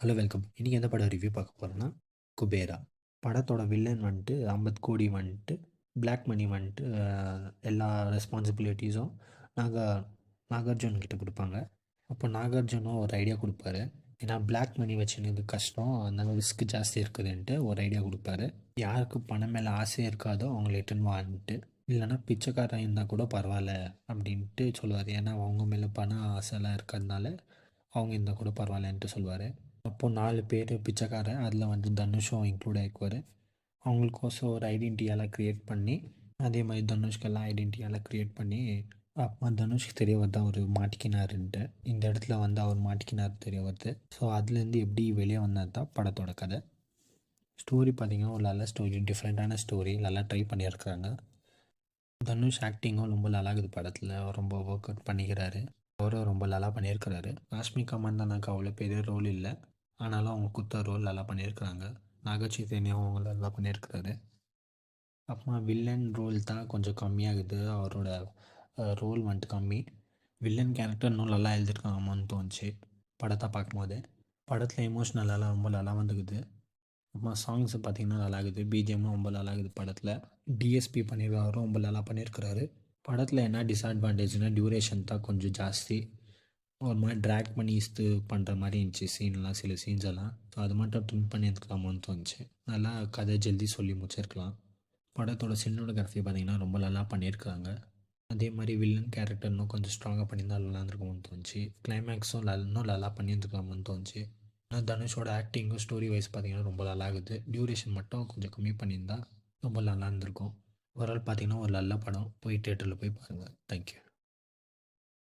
Hello welcome. இன்றைக்கி எந்த படம் ரிவ்யூ பார்க்க போகிறோன்னா குபேரா. படத்தோட வில்லன் வந்துட்டு 50 கோடி வந்துட்டு பிளாக் மணி வந்துட்டு எல்லா ரெஸ்பான்சிபிலிட்டிஸும் நாக நாகார்ஜுன் கிட்ட கொடுப்பாங்க. அப்போ நாகார்ஜுனும் ஒரு ஐடியா கொடுப்பாரு. ஏன்னா பிளாக் மணி வச்சுன்னு கஷ்டம், அதனால ரிஸ்க் ஜாஸ்தி இருக்குதுன்ட்டு ஒரு ஐடியா கொடுப்பாரு. யாருக்கு பணம் மேலே ஆசை இருக்காதோ அவங்கள இட்டுன்னு வான்ட்டு, இல்லைன்னா பிச்சைக்காரன் இருந்தால் கூட பரவாயில்ல அப்படின்ட்டு சொல்லுவார். ஏன்னா அவங்க மேலே பணம் ஆசைலாம் இருக்கிறதுனால அவங்க இருந்தால் கூட பரவாயில்லன்ட்டு சொல்லுவார். அப்போது 4 பேர் பிச்சைக்காரன், அதில் வந்து தனுஷும் இன்க்ளூட் ஆகிக்குவார். அவங்களுக்கோசம் ஒரு ஐடென்டிட்டியெல்லாம் க்ரியேட் பண்ணி, அதே மாதிரி தனுஷ்கெல்லாம் ஐடென்டிட்டியெல்லாம் க்ரியேட் பண்ணி, அப்போ தனுஷ்க்கு தெரிய வருது அவர் மாட்டிக்கினாருன்ட்டு. இந்த இடத்துல வந்து அவர் மாட்டிக்கினார் தெரிய வருது. ஸோ அதுலேருந்து எப்படி வெளியே வந்தது தான் படத்தோட கதை. ஸ்டோரி பார்த்திங்கன்னா ஒரு நல்ல ஸ்டோரி, டிஃப்ரெண்ட்டான ஸ்டோரி, நல்லா ட்ரை பண்ணியிருக்கிறாங்க. தனுஷ் ஆக்டிங்கும் ரொம்ப நல்லா இருக்குது படத்தில், ரொம்ப ஒர்க் அவுட் பண்ணிக்கிறாரு. அவரும் ரொம்ப நல்லா பண்ணியிருக்கிறாரு. ராஷ்மிகா மந்தனாக்கு அவ்வளோ பெரிய ரோல் இல்லை, ஆனாலும் அவங்க குத்த ரோல் நல்லா பண்ணியிருக்கிறாங்க. நாக சைத்தன்யாவும் அவங்க நல்லா பண்ணியிருக்கிறாரு. அப்புறமா வில்லன் ரோல் தான் கொஞ்சம் கம்மியாகுது, அவரோட ரோல் வந்துட்டு கம்மி. வில்லன் கேரக்டர் இன்னும் நல்லா எழுதியிருக்காங்கன்னு தோணுச்சு படத்தை பார்க்கும்போது. படத்தில் எமோஷ்னலெல்லாம் ரொம்ப நல்லா வந்துக்குது. அப்புறமா சாங்ஸ் பார்த்திங்கன்னா நல்லா இருக்குது, பிஜிஎம்மும் ரொம்ப நல்லா இருக்குது படத்தில். டிஎஸ்பி பண்ணியிருக்காரும் ரொம்ப நல்லா பண்ணியிருக்கிறாரு. படத்தில் என்ன டிஸ்அட்வான்டேஜ்னால் டியூரேஷன் தான் கொஞ்சம் ஜாஸ்தி, ஒரு மாதிரி ட்ராக் பண்ணி பண்ணுற மாதிரி இருந்துச்சு சீன்லாம், சில சீன்ஸ் எல்லாம். ஸோ அது மட்டும் ட்ரிம் பண்ணியிருக்கலாமோன்னு தோணுச்சு. நல்லா கதை ஜல்தி சொல்லி முடிச்சிருக்கலாம். படத்தோட சினிமோகிராஃபி பார்த்திங்கன்னா ரொம்ப நல்லா பண்ணியிருக்காங்க. அதே மாதிரி வில்லன் கேரக்டர் இன்னும் கொஞ்சம் ஸ்ட்ராங்காக பண்ணியிருந்தால் நல்லா இருந்திருக்கும்னு தோணுச்சு. கிளைமேக்ஸும் இன்னும் நல்லா பண்ணியிருந்துருக்கலாமோன்னு தோணுச்சு. ஆனால் தனுஷோட ஆக்டிங்கும் ஸ்டோரி வைஸ் பார்த்திங்கன்னா ரொம்ப நல்லா இருக்குது. டியூரேஷன் மட்டும் கொஞ்சம் கம்மி பண்ணியிருந்தால் ரொம்ப நல்லா இருந்திருக்கும். ஓவரால் பார்த்திங்கன்னா ஒரு நல்ல படம், போய் தேட்டரில் போய் பாருங்கள். தேங்க்யூ.